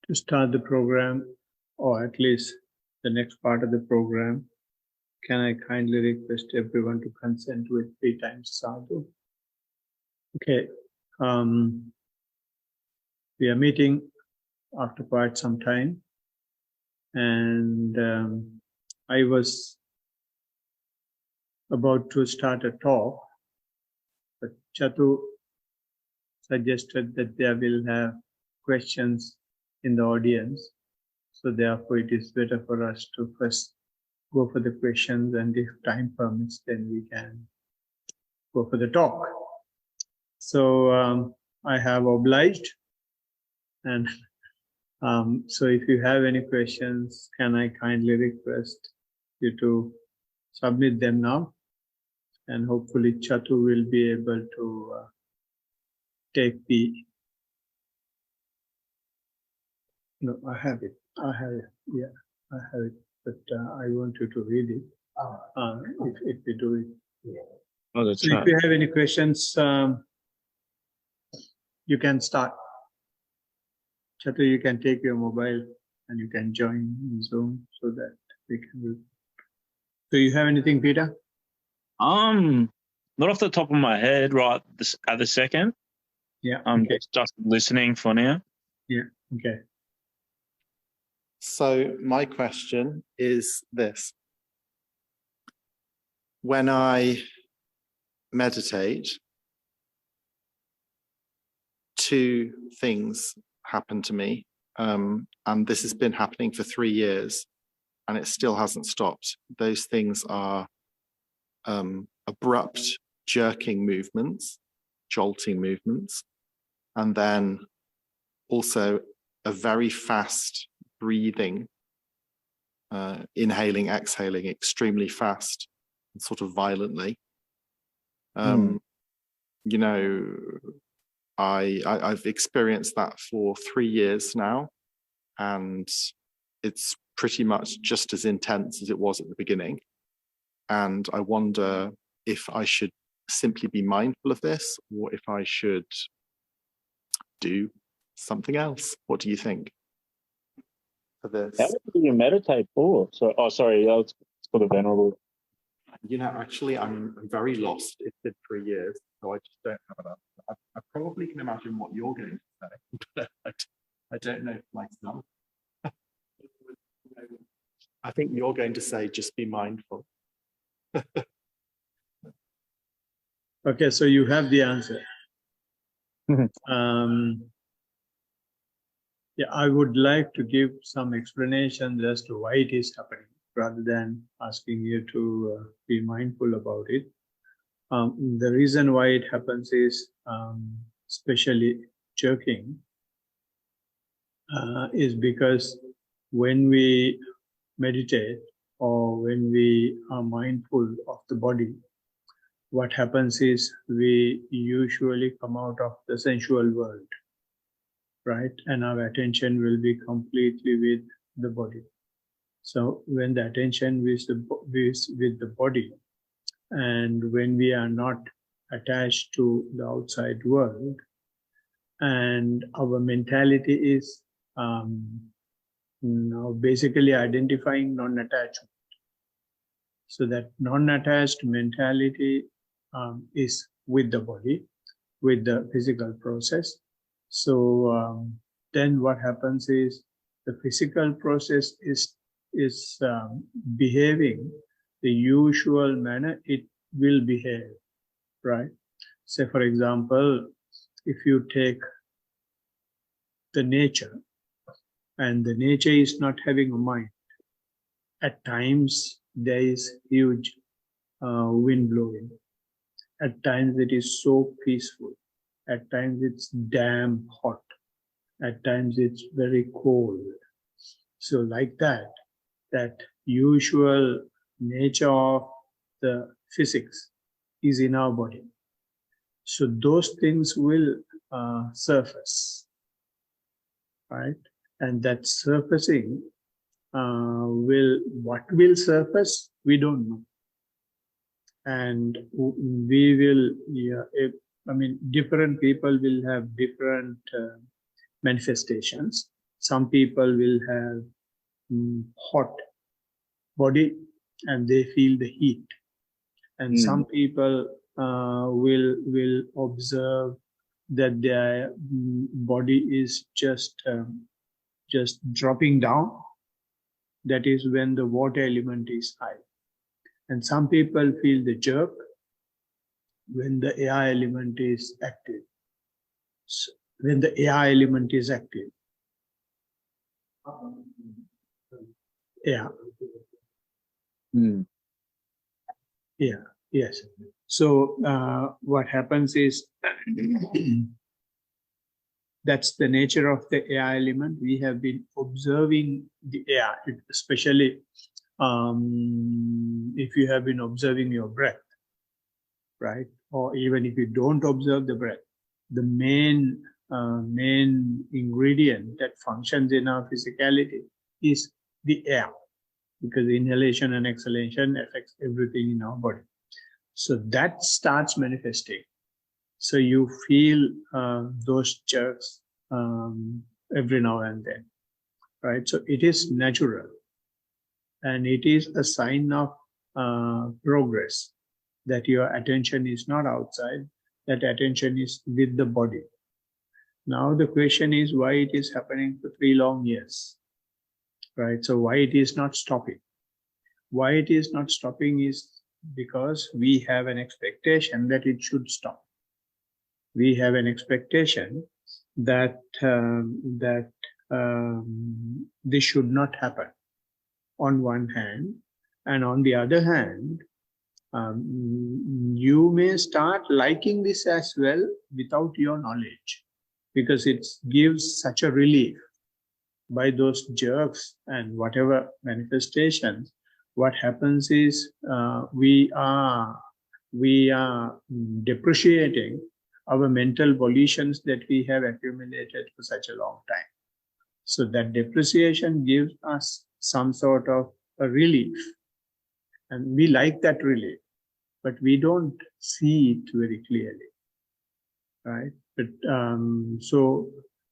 to start the program, or at least the next part of the program, can I kindly request everyone to consent with 3 times sadhu? Okay. We are meeting after quite some time, and I was about to start a talk, but Chatu suggested that there will have questions in the audience. So therefore it is better for us to first go for the questions, and if time permits, then we can go for the talk. So I have obliged, and so if you have any questions, can I kindly request you to submit them now, and hopefully Chatu will be able to take the. No, I have it. Yeah, I have it. But I want you to read it. If we do it. Yeah. Oh, so if you have any questions, you can start. Chatu, you can take your mobile and you can join in Zoom so that we can do. Do you have anything, Peter? Not off the top of my head right at the second. Yeah. I'm okay. just listening for now. Yeah. Okay. So my question is this. When I meditate, 2 things happen to me, and this has been happening for 3 years, and it still hasn't stopped. Those things are abrupt jerking movements, jolting movements, and then also a very fast breathing, inhaling, exhaling extremely fast, sort of violently. You know, I've experienced that for 3 years now, and it's pretty much just as intense as it was at the beginning. And I wonder if I should simply be mindful of this, or if I should do something else. What do you think for this? How long do you meditate for? So, sorry, it's for the Venerable. You know, actually, I'm very lost. It's been 3 years, so I just don't have an answer. I probably can imagine what you're going to say, but I don't know for myself. I think you're going to say, just be mindful. Okay, so you have the answer. Yeah, I would like to give some explanation as to why it is happening, rather than asking you to be mindful about it. The reason why it happens is, especially jerking, is because when we meditate or when we are mindful of the body, what happens is we usually come out of the sensual world, right? And our attention will be completely with the body. So when the attention is with the body, and when we are not attached to the outside world, and our mentality is basically identifying non-attachment. So that non-attached mentality is with the body, with the physical process. So then what happens is the physical process is behaving the usual manner it will behave, right? Say, for example, if you take the nature, and the nature is not having a mind, at times there is huge wind blowing. At times it is so peaceful. At times it's damn hot. At times it's very cold. So like that usual nature of the physics is in our body. So those things will surface, right? And that surfacing what will surface, we don't know. And we will, different people will have different manifestations. Some people will have hot body and they feel the heat. And some people will observe that their body is just dropping down. That is when the water element is high. And some people feel the jerk when the air element is active. So when the air element is active. Yeah. Yeah. Yes. So what happens is that's the nature of the air element. We have been observing the air, especially if you have been observing your breath, right? Or even if you don't observe the breath, the main ingredient that functions in our physicality is the air, because inhalation and exhalation affects everything in our body. So that starts manifesting. So you feel those jerks every now and then, right? So it is natural, and it is a sign of progress, that your attention is not outside, that attention is with the body. Now the question is why it is happening for 3 long years, right? So why it is not stopping? Why it is not stopping is because we have an expectation that it should stop. We have an expectation that this should not happen on one hand, and on the other hand, you may start liking this as well without your knowledge, because it gives such a relief by those jerks and whatever manifestations. What happens is we are depreciating our mental volitions that we have accumulated for such a long time. So that depreciation gives us some sort of a relief, and we like that relief, but we don't see it very clearly, right? But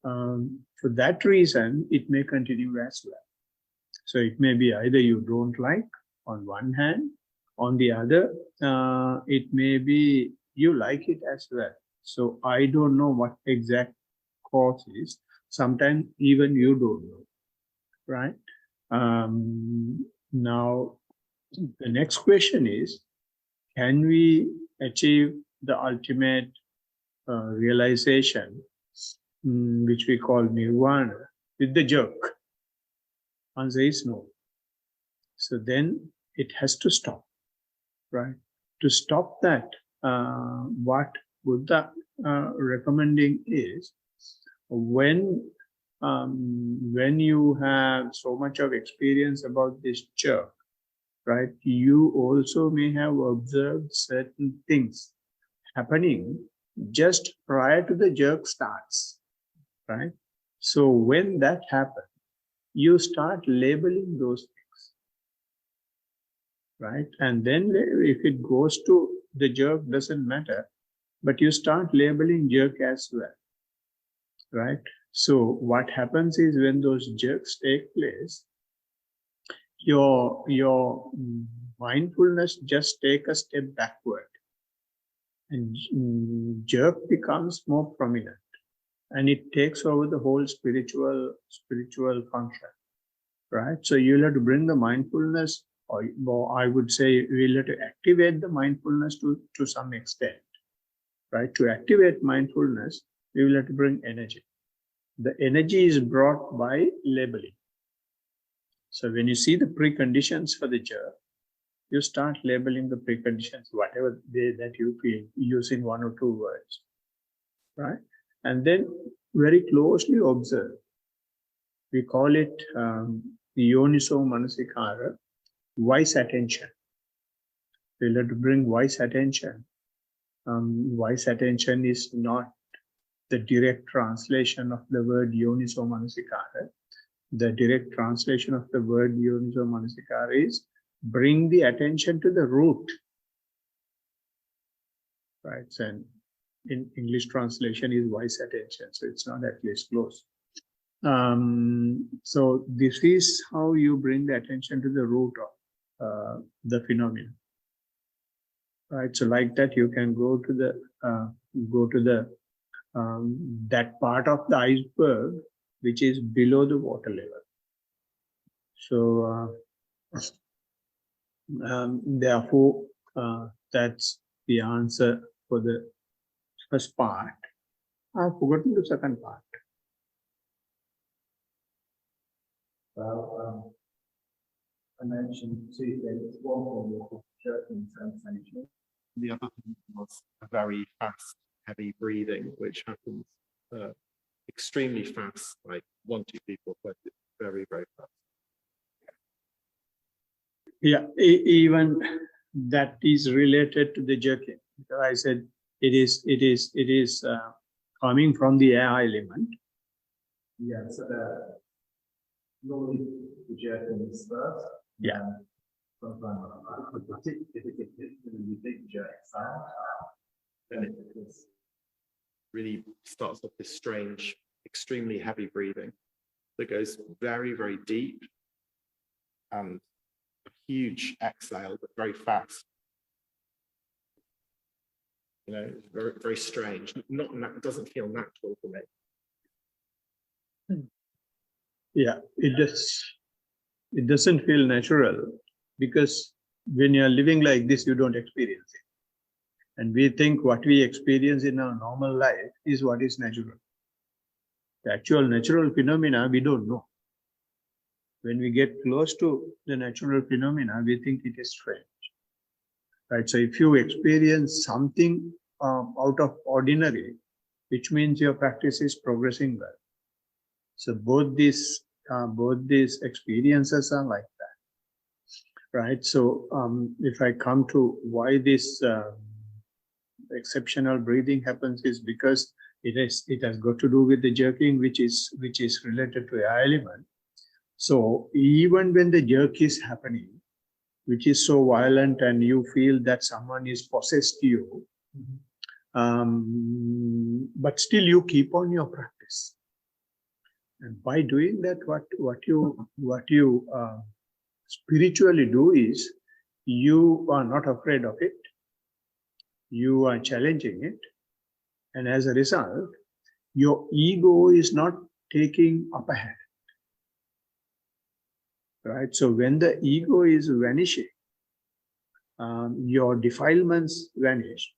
for that reason, it may continue as well. So it may be either you don't like on one hand, on the other, it may be you like it as well. So I don't know what exact cause is. Sometimes even you don't know, right? Now, the next question is, can we achieve the ultimate realization, which we call nirvana, with the jerk? Answer is no. So then it has to stop, right? To stop that, what Buddha recommending is, when you have so much of experience about this jerk, right, you also may have observed certain things happening just prior to the jerk starts, right? So when that happens, you start labeling those things, right? And then if it goes to the jerk, doesn't matter, but you start labeling jerk as well, right? So what happens is, when those jerks take place, your mindfulness just take a step backward, and jerk becomes more prominent, and it takes over the whole spiritual function, right? So you'll have to bring the mindfulness, or I would say you'll have to activate the mindfulness to some extent, right? To activate mindfulness, we will have to bring energy. The energy is brought by labeling. So when you see the preconditions for the jerk, you start labeling the preconditions, whatever that you feel, using 1 or 2 words, right? And then very closely observe. We call it yoniso manasikara, wise attention. We'll have to bring wise attention. Wise attention is not the direct translation of the word yoniso manasikara. The direct translation of the word yoniso manasikara is bring the attention to the root, right? So in English translation is wise attention, so it's not at least close. So this is how you bring the attention to the root of the phenomenon. Right. So like that, you can go to the that part of the iceberg which is below the water level. So therefore, that's the answer for the first part. I've forgotten the second part. Well, I mentioned 2 things. One was jerking sensation. The other thing was a very fast, heavy breathing, which happens extremely fast, like 1, 2 people, but it's very, very fast. Yeah, even that is related to the jerking. Because I said it is coming from the air element. Yeah, so normally the jerking is first. Yeah. Sometimes if it's a big jerk sound, Then it really starts off this strange, extremely heavy breathing that goes very, very deep and a huge exhale, but very fast. You know, it's very, very strange. It doesn't feel natural for me. Yeah, it doesn't feel natural because when you're living like this, you don't experience it. And we think what we experience in our normal life is what is natural. The actual natural phenomena, we don't know. When we get close to the natural phenomena, we think it is strange. Right? So if you experience something out of ordinary, which means your practice is progressing well. So both these experiences are like that. Right? So if I come to why this exceptional breathing happens is because it has got to do with the jerking, which is related to air element. So even when the jerk is happening, which is so violent, and you feel that someone is possessed you, but still you keep on your practice. And by doing that, what you spiritually do is you are not afraid of it. You are challenging it, and as a result, your ego is not taking upper hand. Right? So when the ego is vanishing, your defilements vanish,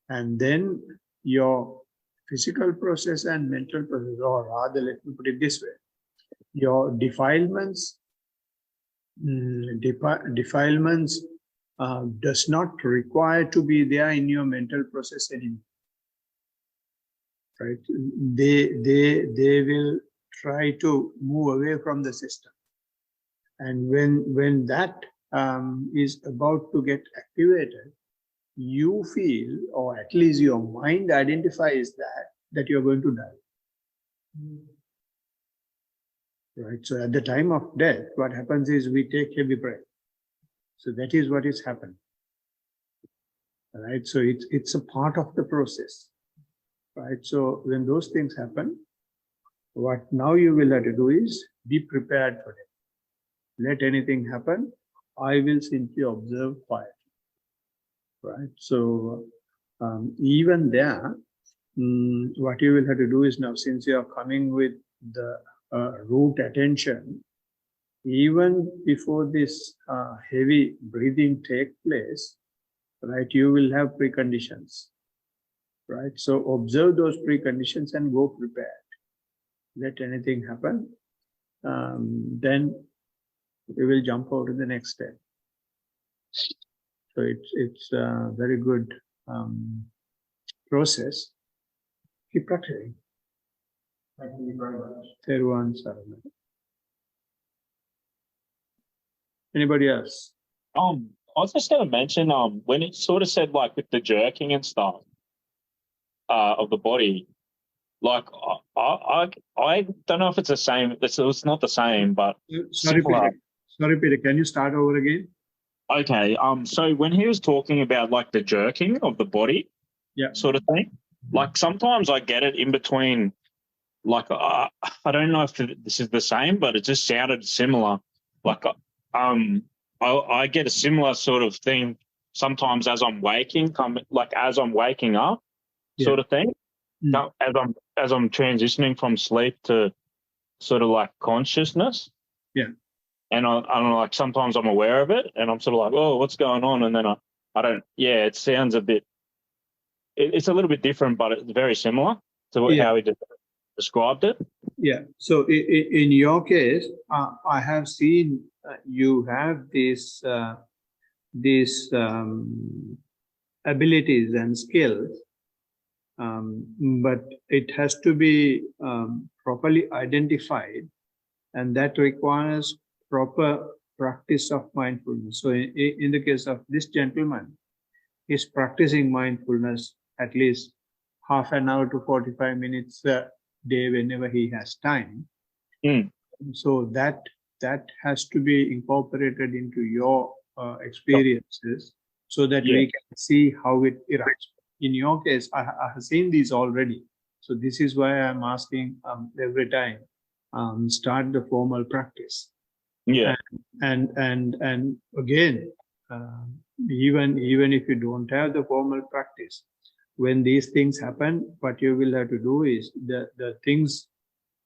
and then your physical process and mental process, or rather, let me put it this way, your defilements does not require to be there in your mental process anymore. Right? They will try to move away from the system. And when that is about to get activated, you feel, or at least your mind identifies that you're going to die. Right? So at the time of death, what happens is we take heavy breath. So that is what is happening. Right? So it's a part of the process. Right? So when those things happen, what now you will have to do is be prepared for it. Let anything happen, I will simply observe quietly. Right? So even there, what you will have to do is now, since you are coming with the root attention, even before this heavy breathing take place, right, you will have preconditions. Right? So observe those preconditions and go prepared. Let anything happen, then we will jump over to the next step. So it's a very good process. Keep practicing. Thank you very much. Theruvan Saranam. Anybody else? I was just going to mention, when it sort of said like with the jerking and stuff of the body, like I don't know if it's the same. It's not the same, but Sorry, Peter. Can you start over again? Okay. So when he was talking about like the jerking of the body, Yeah. sort of thing, like sometimes I get it in between like I don't know if this is the same, but it just sounded similar. Like I get a similar sort of thing sometimes as I'm waking, as I'm waking up, sort of thing. Mm. As I'm transitioning from sleep to sort of like consciousness. Yeah. And I'm like, sometimes I'm aware of it and I'm sort of like, oh, what's going on? And then I don't, yeah, it sounds a bit, it's a little bit different, but it's very similar to Yeah. how he described it. Yeah. So in your case, I have seen you have these abilities and skills, but it has to be properly identified, and that requires proper practice of mindfulness. So in the case of this gentleman, he's practicing mindfulness at least half an hour to 45 minutes a day whenever he has time. Mm. So that has to be incorporated into your experiences so that we can see how it erupts. In your case, I have seen these already. So this is why I'm asking every time, start the formal practice. Yeah. And again, even if you don't have the formal practice, when these things happen, what you will have to do is the things,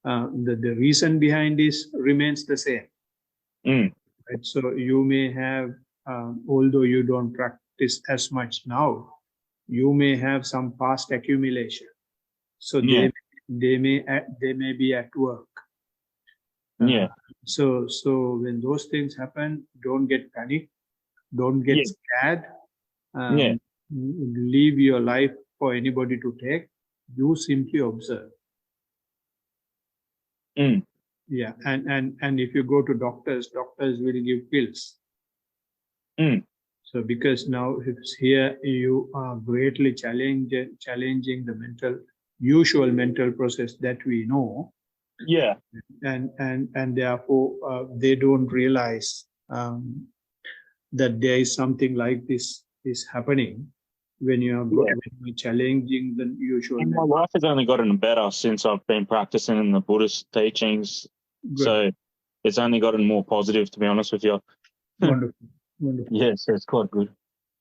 the reason behind this remains the same. Mm. Right? So you may have, although you don't practice as much now, you may have some past accumulation. So Yeah. they may be at work. Yeah. So when those things happen, don't get panicked, don't get scared. Leave your life for anybody to take. You simply observe. Mm. Yeah, and if you go to doctors will give pills. Mm. So because now it's here, you are greatly challenging the usual mental process that we know. Yeah. And therefore they don't realize that there is something like this is happening when you're challenging the usual. And my life has only gotten better since I've been practicing in the Buddhist teachings. Good. So it's only gotten more positive, to be honest with you. Wonderful. Wonderful. Yes, it's quite good.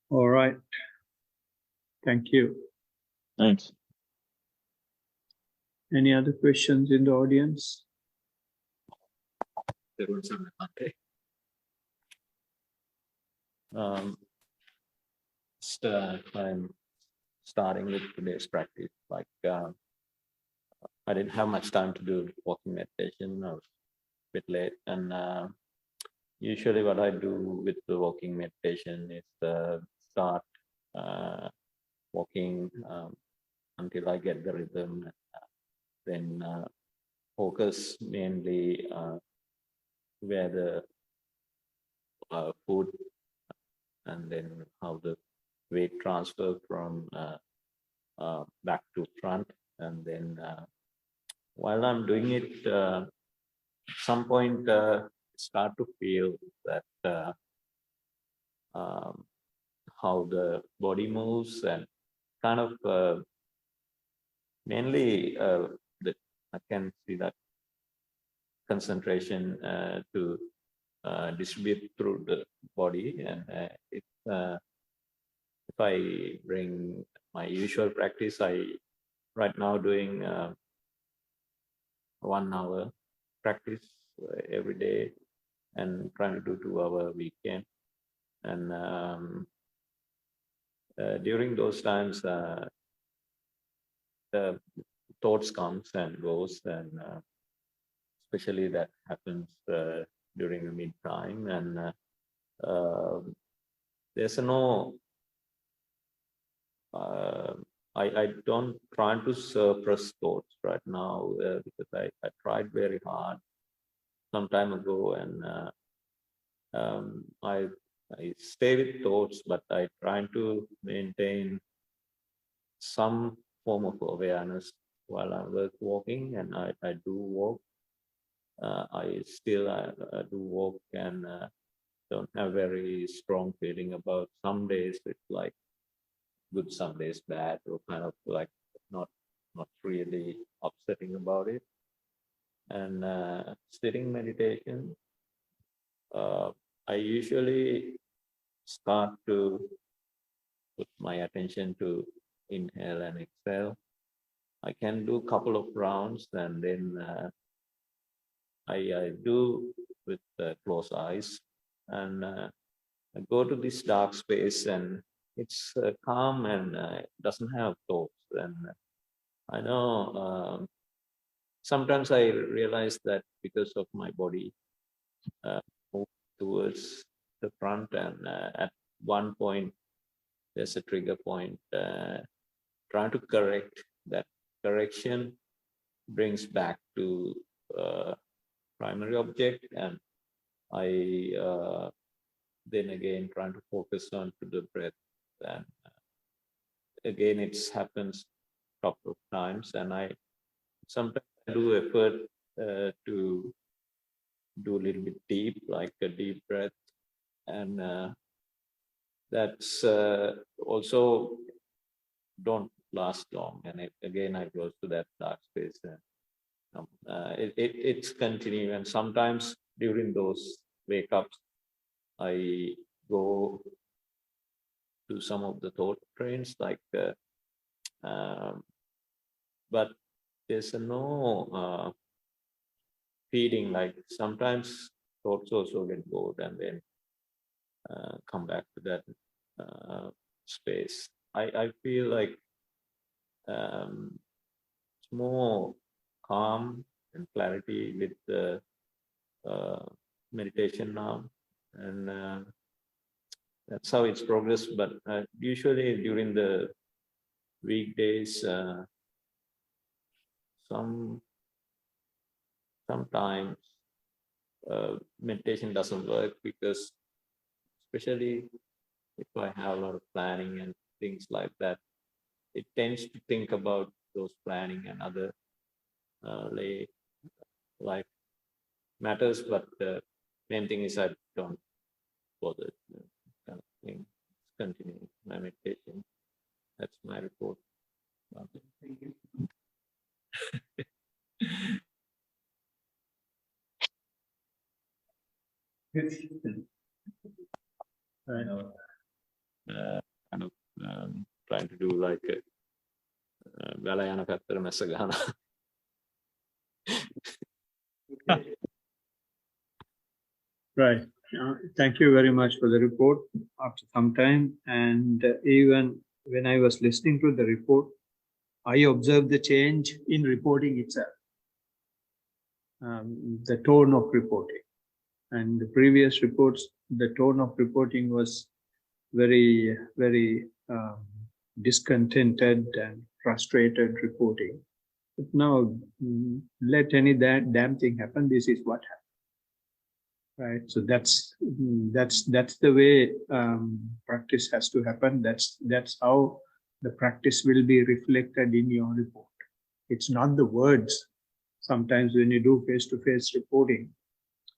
All right. Thank you. Thanks. Any other questions in the audience? There was some Monday. I'm starting with today's practice. Like I didn't have much time to do walking meditation. I was a bit late, and usually what I do with the walking meditation is start walking until I get the rhythm, then focus mainly where the foot, and then how the weight transfer from back to front. And then while I'm doing it, some point start to feel that how the body moves, and kind of mainly I can see that concentration to distribute through the body. And if I bring my usual practice, I right now doing 1 hour practice every day, and trying to do 2-hour weekend. And during those times, the thoughts comes and goes, and especially that happens during the mid time, and there's no I don't try to suppress thoughts right now, because I tried very hard some time ago, and I stay with thoughts, but I try to maintain some form of awareness while I'm walking, and I do walk. I still do walk, and don't have very strong feeling about some days. It's like good, some days bad, or kind of like not not really upsetting about it. And sitting meditation, I usually start to put my attention to inhale and exhale. I can do a couple of rounds, and then I do with closed eyes, and I go to this dark space, and it's calm and doesn't have thoughts. And I know sometimes I realize that because of my body move towards the front, and at one point there's a trigger point, trying to correct that. Correction brings back to primary object, and I then again trying to focus on to the breath, and again it happens a couple of times, and I sometimes do effort to do a little bit deep, like a deep breath, and that's also don't last long, and again I go to that dark space, and it's continuing, and sometimes during those wake ups I go to some of the thought trains, like but there's no feeding. Like sometimes thoughts also get bored and then come back to that space. I feel like it's more calm and clarity with the meditation now, and that's how it's progressed. But usually during the weekdays, sometimes meditation doesn't work, because especially if I have a lot of planning and things like that, it tends to think about those planning and other life matters. But the main thing is I don't bother kind of thing. Continue my meditation. That's my report. Thank you. Right. Kind of trying to do like a වැල යන පැත්තට මැස්ස ගහන. Right. Thank you very much for the report. After some time, and even when I was listening to the report, I observed the change in reporting itself, the tone of reporting. And the previous reports, the tone of reporting was very, very discontented and frustrated reporting. But now, let any damn thing happen. This is what happened. Right. So that's the way practice has to happen. That's how the practice will be reflected in your report. It's not the words. Sometimes when you do face-to-face reporting,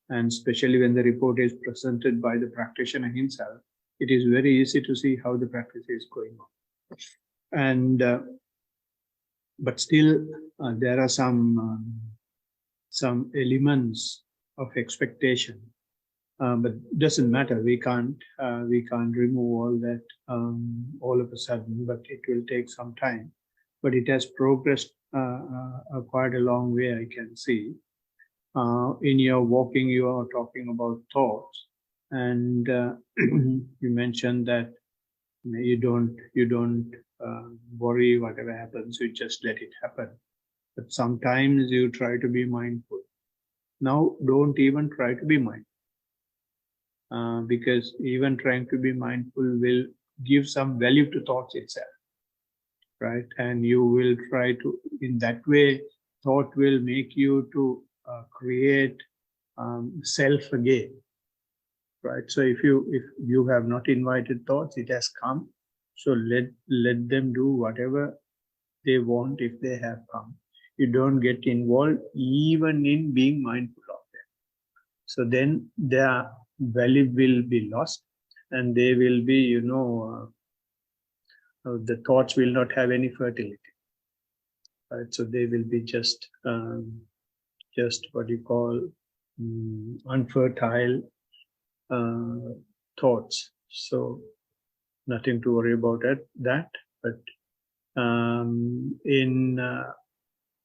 and especially when the report is presented by the practitioner himself, it is very easy to see how the practice is going on. And but still, there are some elements of expectation, but doesn't matter. We can't remove all that all of a sudden. But it will take some time. But it has progressed quite a long way. I can see. In your walking, you are talking about thoughts, and you mentioned that you don't worry whatever happens. You just let it happen. But sometimes you try to be mindful. Now, don't even try to be mindful, because even trying to be mindful will give some value to thoughts itself, right? And you will try to, in that way, thought will make you to create self again, right? So if you have not invited thoughts, it has come. So let them do whatever they want if they have come. You don't get involved even in being mindful of them. So then their value will be lost, and they will be, the thoughts will not have any fertility. right? So they will be just what you call unfertile thoughts. So nothing to worry about that. But in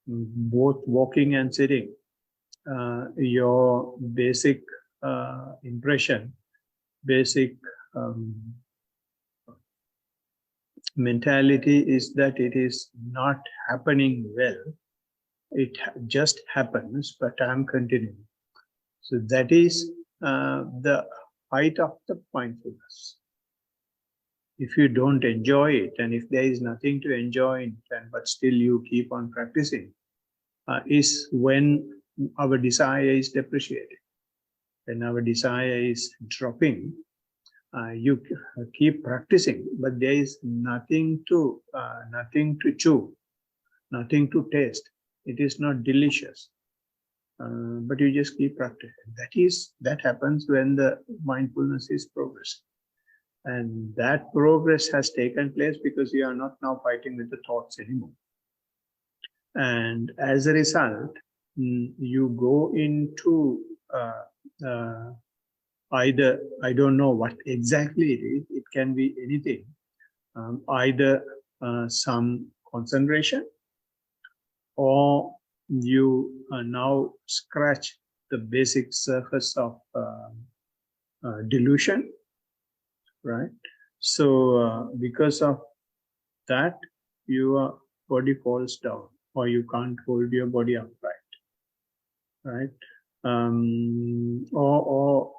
both walking and sitting, your basic impression, basic mentality is that it is not happening well. It just happens, but I'm continuing. So that is the height of the mindfulness. If you don't enjoy it, and if there is nothing to enjoy in it, but still you keep on practicing, is when our desire is depreciated. When our desire is dropping, you keep practicing, but there is nothing to chew, nothing to taste. It is not delicious, but you just keep practicing. That happens when the mindfulness is progressing. And that progress has taken place because you are not now fighting with the thoughts anymore. And as a result, you go into either, I don't know what exactly it is, it can be anything, either some concentration, or you now scratch the basic surface of delusion, right? So because of that, your body falls down, or you can't hold your body upright, right? Or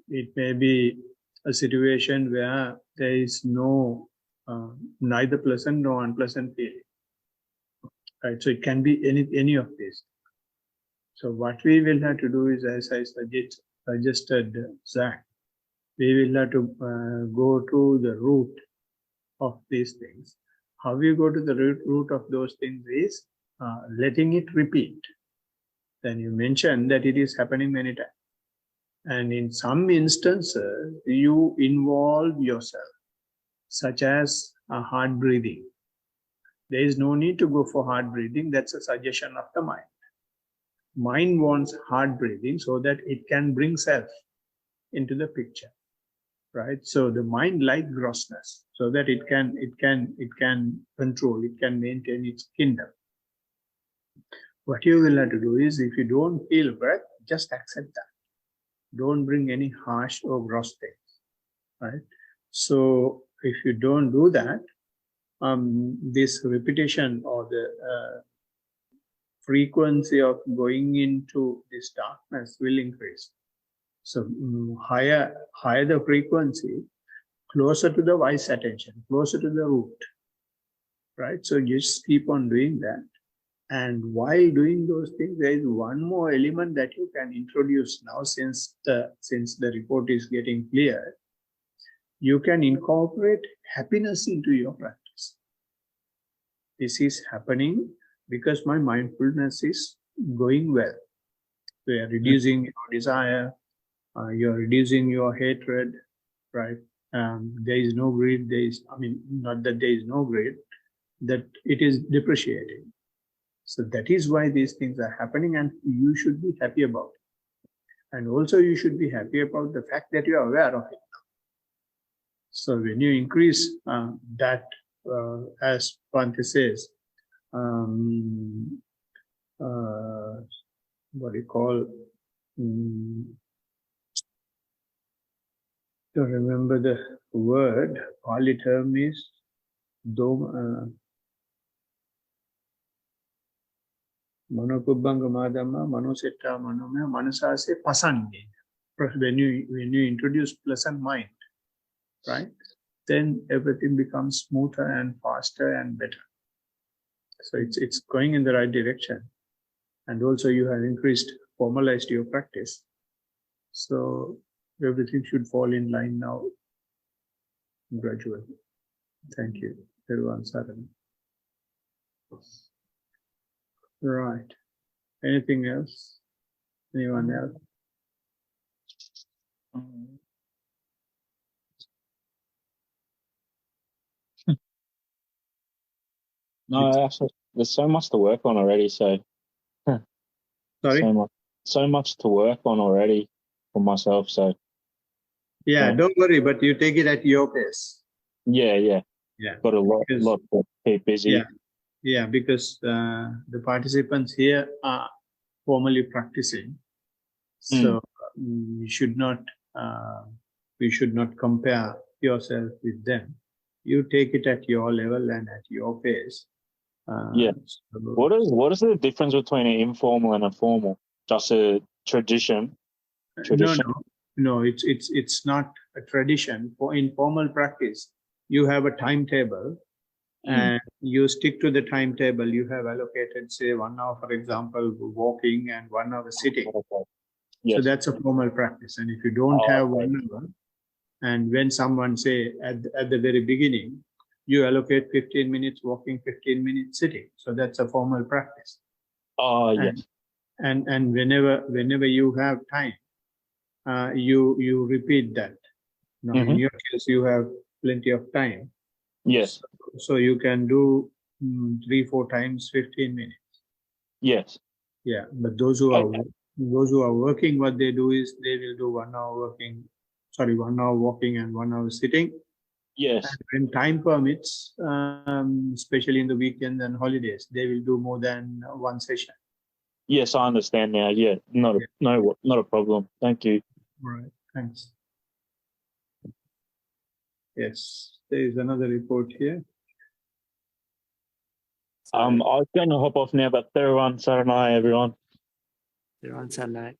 it may be a situation where there is no neither pleasant nor unpleasant feeling, right? So it can be any of these. So what we will have to do is, as I suggested, Zach, we will have to go to the root of these things. How we go to the root of those things is letting it repeat. Then you mentioned that it is happening many times. And in some instances, you involve yourself, such as hard breathing. There is no need to go for hard breathing. That's a suggestion of the mind. Mind wants hard breathing so that it can bring self into the picture, right? So the mind likes grossness so that it can control, it can maintain its kingdom. What you will have to do is, if you don't feel breath, just accept that. Don't bring any harsh or gross things, right? So if you don't do that, this repetition or the frequency of going into this darkness will increase. So higher the frequency, closer to the wise attention, closer to the root, right? So just keep on doing that. And while doing those things, there is one more element that you can introduce now, since the report is getting clear. You can incorporate happiness into your practice. This is happening because my mindfulness is going well. So you are reducing your desire, you are reducing your hatred, right? There is no greed. Not that there is no greed, that it is depreciating. So that is why these things are happening, and you should be happy about it. And also you should be happy about the fact that you are aware of it. So when you increase that, as Pante says, what do you call, to remember the word, Pali term is Manokubbanga madama, manosetta manome, manasase pasange. When you introduce pleasant mind, right, then everything becomes smoother and faster and better. So it's going in the right direction. And also you have formalized your practice. So everything should fall in line now, gradually. Thank you, everyone. Right. Anything else? Anyone else? No, actually, there's so much to work on already. So Sorry? so much to work on already for myself. So Yeah, Yeah. don't worry, but you take it at your pace. yeah, Yeah. got a lot Because- to keep busy. Yeah. Yeah, because the participants here are formally practicing. So we should not compare yourself with them. You take it at your level and at your pace. Yeah. So- What is the difference between an informal and a formal? Just a tradition. No, Tradition? no, it's not a tradition. For informal practice, you have a timetable and you stick to the timetable. You have allocated, say, 1 hour, for example, walking and 1 hour sitting. Yes. So that's a formal practice. And if you don't have okay. 1 hour, and when someone say at the very beginning, you allocate 15 minutes walking, 15 minutes sitting. So that's a formal practice. Oh And- yes. And whenever you have time, you repeat that. Now, in Mhm. your case, you have plenty of time. Yes. So you can do 3-4 times 15 minutes. Yes. Yeah, but those who are Okay. working, what they do is they will do 1 hour 1 hour walking and 1 hour sitting. Yes. And when time permits, especially in the weekends and holidays, they will do more than one session. Yes, I understand now. Yeah. Not a problem. Thank you. Right. Thanks. Yes, there is another report here. So, I was going to hop off now, but everyone, Saranai, everyone. they're on Sunday.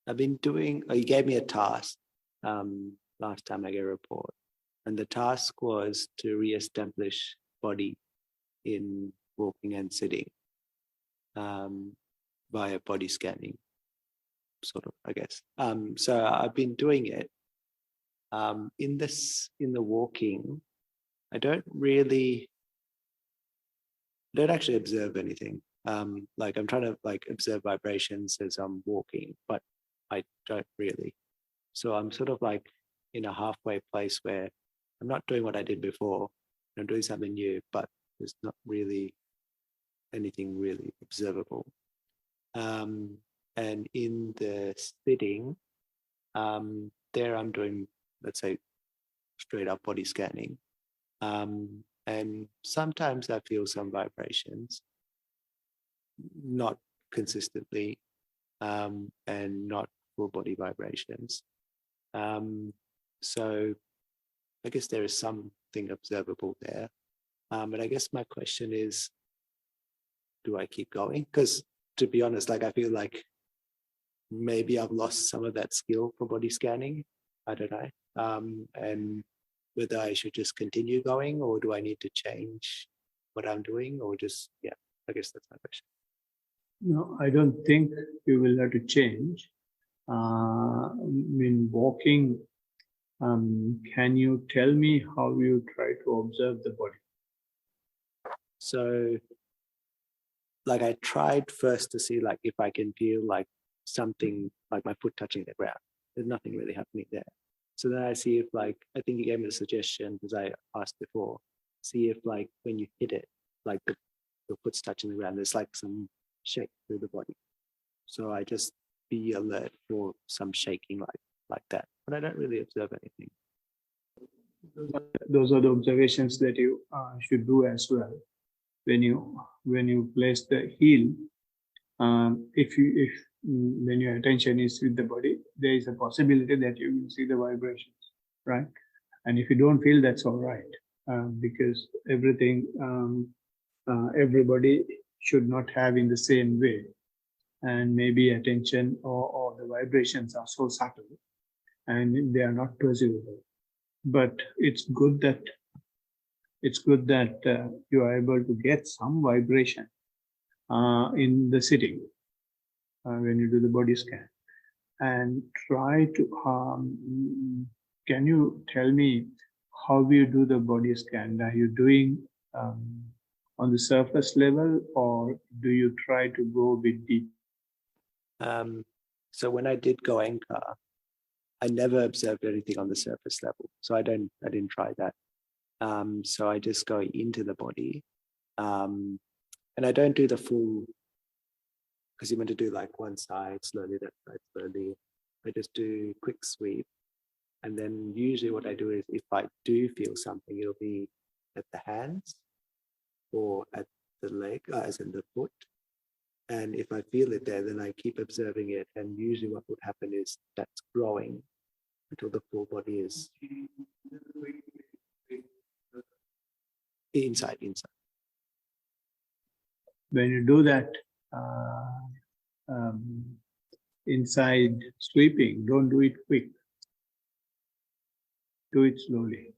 I've been doing, you gave me a task last time I gave a report. And the task was to reestablish body in walking and sitting via body scanning, sort of, I guess. So I've been doing it. In the walking, I don't actually observe anything. Like I'm trying to observe vibrations as I'm walking, but I don't really. So I'm sort of like in a halfway place where I'm not doing what I did before. I'm doing something new, but there's not really anything really observable. And in the sitting, there I'm doing, let's say, straight up body scanning. And sometimes I feel some vibrations, not consistently, and not full body vibrations. So I guess there is something observable there. But I guess my question is, do I keep going? Because to be honest, I feel like maybe I've lost some of that skill for body scanning. I don't know. And whether I should just continue going, or do I need to change what I'm doing, or just, I guess that's my question. No, I don't think you will have to change. Walking, can you tell me how you try to observe the body? So, I tried first to see if I can feel something like my foot touching the ground. There's nothing really happening there. So then I see if I think you gave me the suggestion, because I asked before, see if when you hit it, the foot's touching the ground, there's some shake through the body. So I just be alert for some shaking like that, but I don't really observe anything. Those are the observations that you should do as well. When you place the heel, when your attention is with the body, there is a possibility that you will see the vibrations, right? And if you don't feel, that's all right, because everybody should not have in the same way, and maybe attention or the vibrations are so subtle and they are not perceivable. But it's good that you are able to get some vibration in the sitting when you do the body scan, and try to. Can you tell me how you do the body scan? Are you doing on the surface level, or do you try to go a bit deep? So when I did Goenka, I never observed anything on the surface level. So I didn't try that. So I just go into the body. And I don't do the full, because you're meant to do like one side slowly, that side slowly. I just do quick sweep. And then usually what I do is if I do feel something, it'll be at the hands or at the leg, as in the foot. And if I feel it there, then I keep observing it. And usually what would happen is that's growing until the full body is inside. When you do that inside sweeping, don't do it quick. Do it slowly.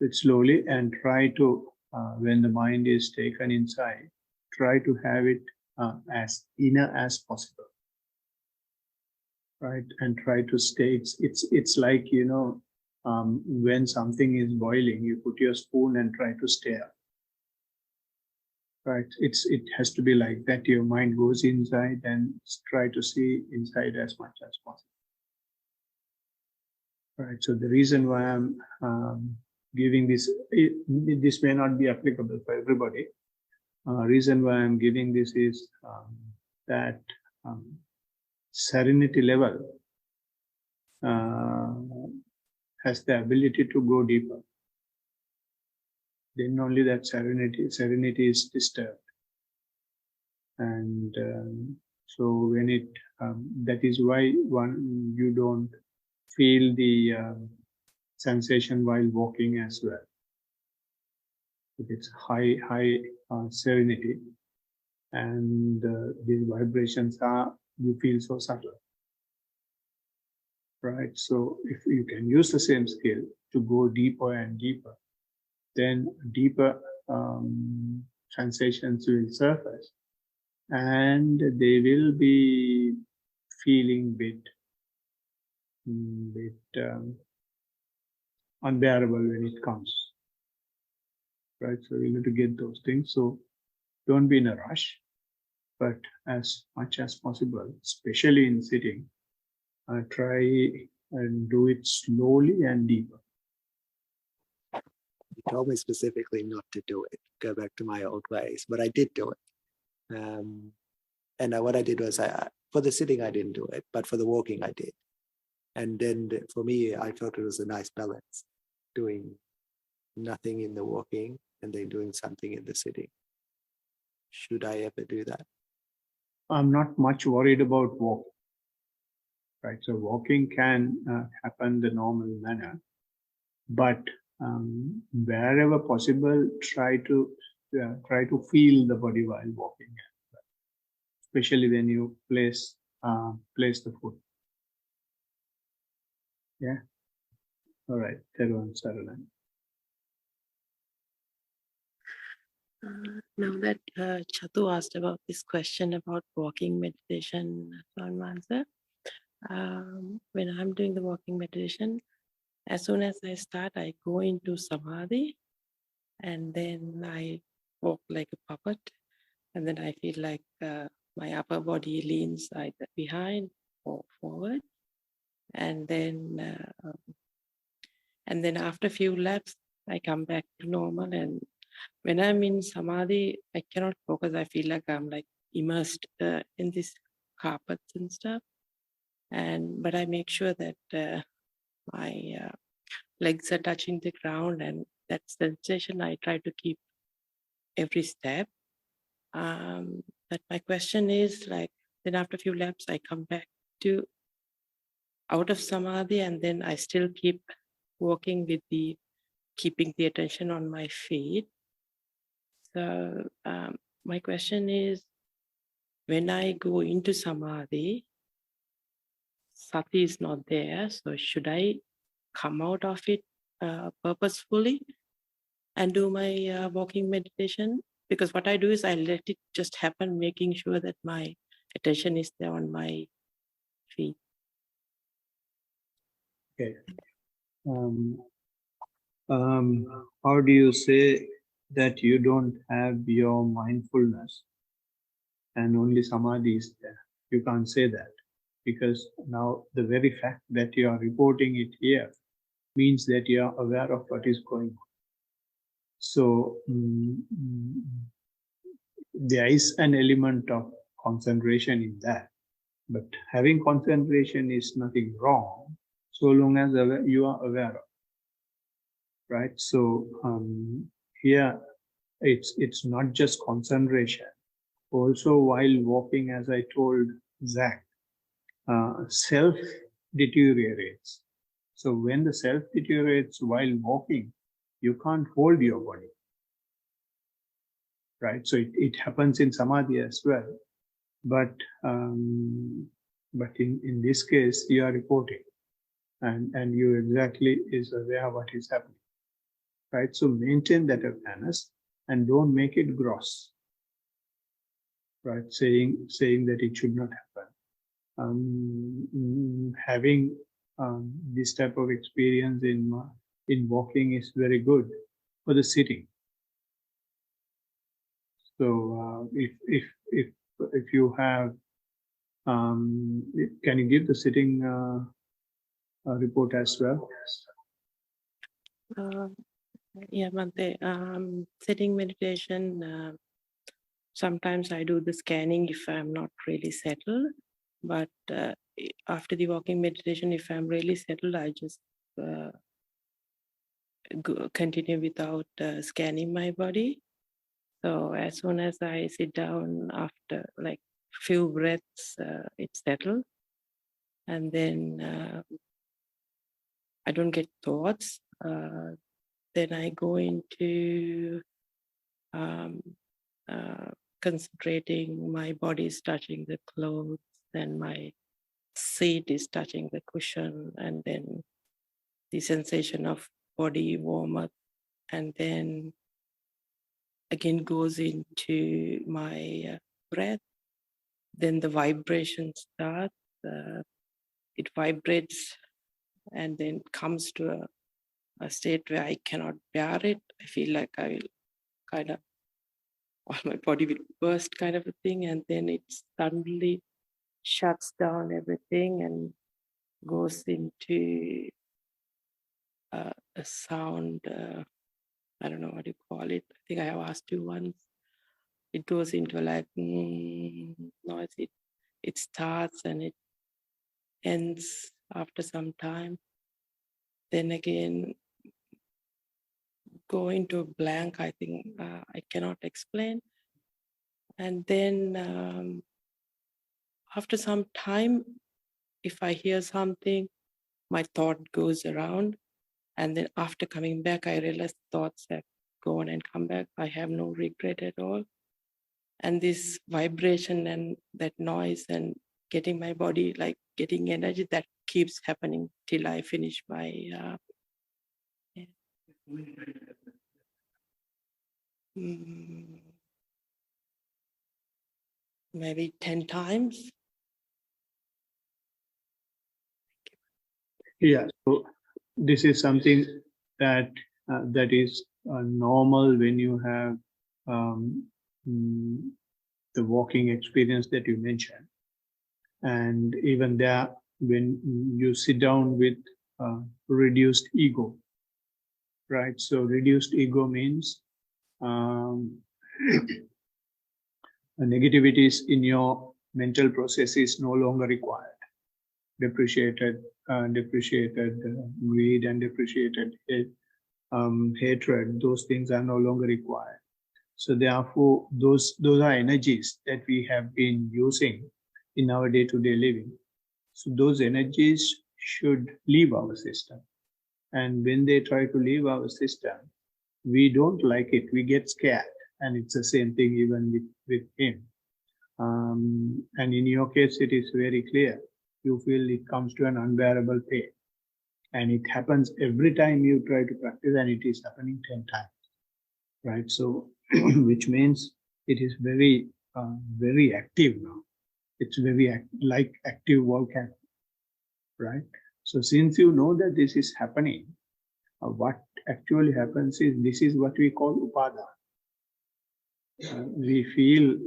Do it slowly and try to, when the mind is taken inside, try to have it as inner as possible. Right, and try to stay. It's like, you know, when something is boiling, you put your spoon and try to stir. Right, it has to be like that. Your mind goes inside and try to see inside as much as possible. Right, so the reason why I'm giving this, this may not be applicable for everybody. Reason why I'm giving this is that serenity level has the ability to go deeper. Then only that serenity is disturbed. And so when it, that is why you don't feel the sensation while walking as well. It's high serenity, and these vibrations you feel so subtle. Right, so if you can use the same skill to go deeper and deeper, then deeper sensations will surface, and they will be feeling bit unbearable when it comes. Right, so you need to get those things. So don't be in a rush, but as much as possible, especially in sitting, try and do it slowly and deeper. You told me specifically not to do it, go back to my old ways, but I did do it. And what I did was, for the sitting, I didn't do it, but for the walking, I did. And then for me, I felt it was a nice balance, doing nothing in the walking and then doing something in the sitting. Should I ever do that? I'm not much worried about walking. Right, so walking can happen the normal manner, but wherever possible, try to feel the body while walking, especially when you place the foot. Yeah. All right, Teruvan Saranan. Now that Chatu asked about this question about walking meditation, I'll answer. When I'm doing the walking meditation, as soon as I start, I go into samadhi, and then I walk like a puppet, and then I feel like my upper body leans either behind or forward, and then after a few laps, I come back to normal. And when I'm in samadhi, I cannot focus. I feel like I'm like immersed in these carpets and stuff. But I make sure that my legs are touching the ground, and that sensation I try to keep every step. But my question is, like, then after a few laps, I come back to out of samadhi, and then I still keep walking with keeping the attention on my feet. So my question is, when I go into samadhi, sati is not there. So should I come out of it purposefully and do my walking meditation? Because what I do is I let it just happen, making sure that my attention is there on my feet. Okay. How do you say that you don't have your mindfulness and only samadhi is there? You can't say that. because now the very fact that you are reporting it here means that you are aware of what is going on. So there is an element of concentration in that, but having concentration is nothing wrong so long as you are aware of, right? So here it's not just concentration. Also, while walking, as I told Zach, self deteriorates. So when the self deteriorates while walking, you can't hold your body, right? So it happens in samadhi as well, but in this case, you are reporting, and you exactly is aware what is happening, right? So maintain that awareness and don't make it gross, right? Saying that it should not happen. Having this type of experience in walking is very good for the sitting. So if you have, can you give the sitting report as well? Yeah, Bhante, sitting meditation, sometimes I do the scanning if I'm not really settled, but after the walking meditation, if I'm really settled, I just continue without scanning my body. So as soon as I sit down, after like few breaths, it's settled. And then I don't get thoughts. Then I go into concentrating, my body is touching the clothes, then my seat is touching the cushion, and then the sensation of body warm up, and then again goes into my breath. Then the vibration starts. It vibrates and then comes to a state where I cannot bear it. I feel like I will kind of, all my body will burst kind of a thing. And then it suddenly shuts down everything and goes into a sound, I don't know what you call it. I think I have asked you once. It goes into like noise. It starts and it ends after some time. Then again, go into a blank. I think I cannot explain. And then after some time, if I hear something, my thought goes around. And then after coming back, I realize thoughts have gone and come back. I have no regret at all. And this vibration and that noise and getting my body, like getting energy, that keeps happening till I finish my maybe 10 times. Yeah, so this is something that that is normal when you have the walking experience that you mentioned, and even there when you sit down with reduced ego, right? So reduced ego means negativities in your mental process is no longer required. Depreciated greed and depreciated hatred, those things are no longer required. So therefore, those are energies that we have been using in our day-to-day living. So those energies should leave our system. And when they try to leave our system, we don't like it, we get scared. And it's the same thing even with him. And in your case, it is very clear. You feel it comes to an unbearable pain. And it happens every time you try to practice, and it is happening 10 times, right? So, which means it is very, very active now. It's very like active volcano, right? So since you know that this is happening, what actually happens is this is what we call upada. We feel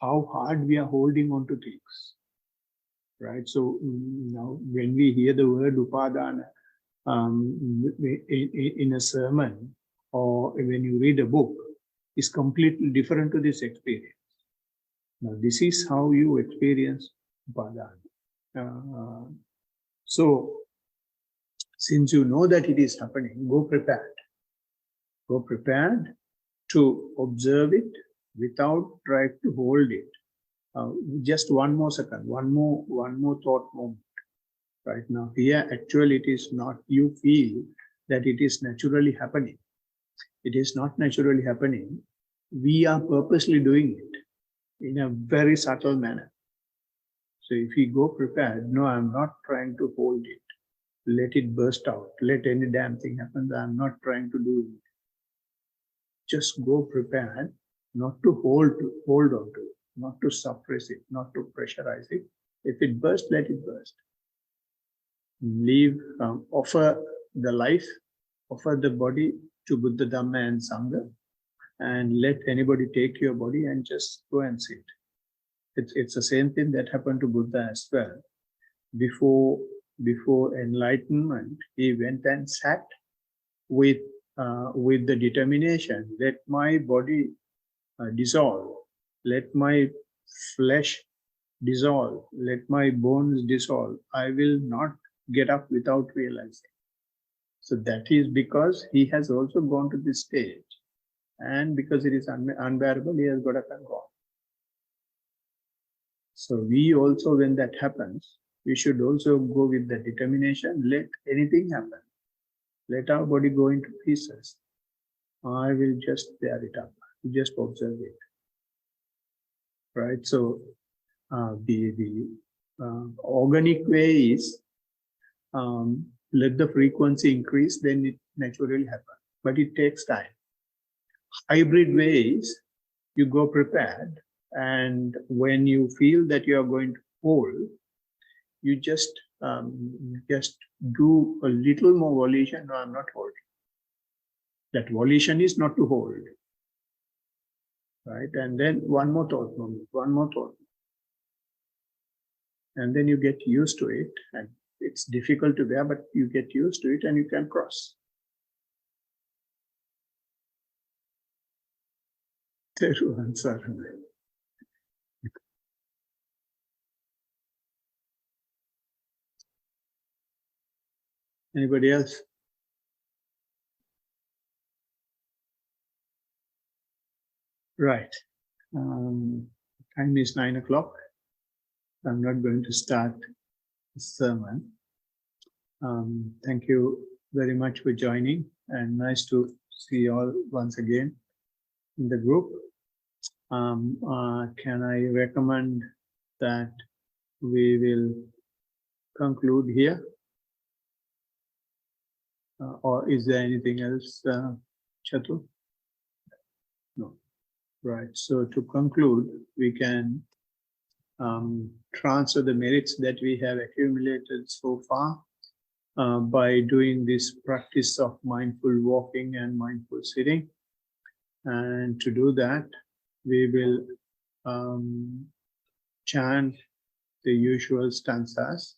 how hard we are holding on to things. right? So now when we hear the word upadana in a sermon or when you read a book, is completely different to this experience. Now this is how you experience upadana. So since you know that it is happening, go prepared. Go prepared to observe it without trying to hold it. Just one more second, one more thought moment. Right now, here actually it is not, you feel that it is naturally happening. It is not naturally happening. We are purposely doing it in a very subtle manner. So if we go prepared, no, I'm not trying to hold it. Let it burst out. Let any damn thing happen. I'm not trying to do it. Just go prepared, not to hold on to it, not to suppress it, not to pressurize it. If it bursts, let it burst. Leave, offer the life, offer the body to Buddha, Dhamma, and Sangha, and let anybody take your body and just go and sit. It's the same thing that happened to Buddha as well. Before enlightenment, he went and sat with the determination, let my body dissolve, let my flesh dissolve, let my bones dissolve. I will not get up without realizing. So that is because he has also gone to this stage, and because it is unbearable, he has got up and gone. So we also, when that happens, we should also go with the determination, let anything happen. Let our body go into pieces. I will just bear it up, just observe it. Right? So the organic way is let the frequency increase, then it naturally happens. But it takes time. Hybrid way is you go prepared, and when you feel that you are going to hold, you just do a little more volition. No, I'm not holding. That volition is not to hold. Right? And then one more thought moment, one more thought. And then you get used to it, and it's difficult to bear, but you get used to it and you can cross. Anybody else? Right. Time is 9 o'clock. I'm not going to start the sermon. Thank you very much for joining, and nice to see you all once again in the group. Can I recommend that we will conclude here? Or is there anything else, Chatu? No. Right. So to conclude, we can transfer the merits that we have accumulated so far by doing this practice of mindful walking and mindful sitting. And to do that, we will chant the usual stanzas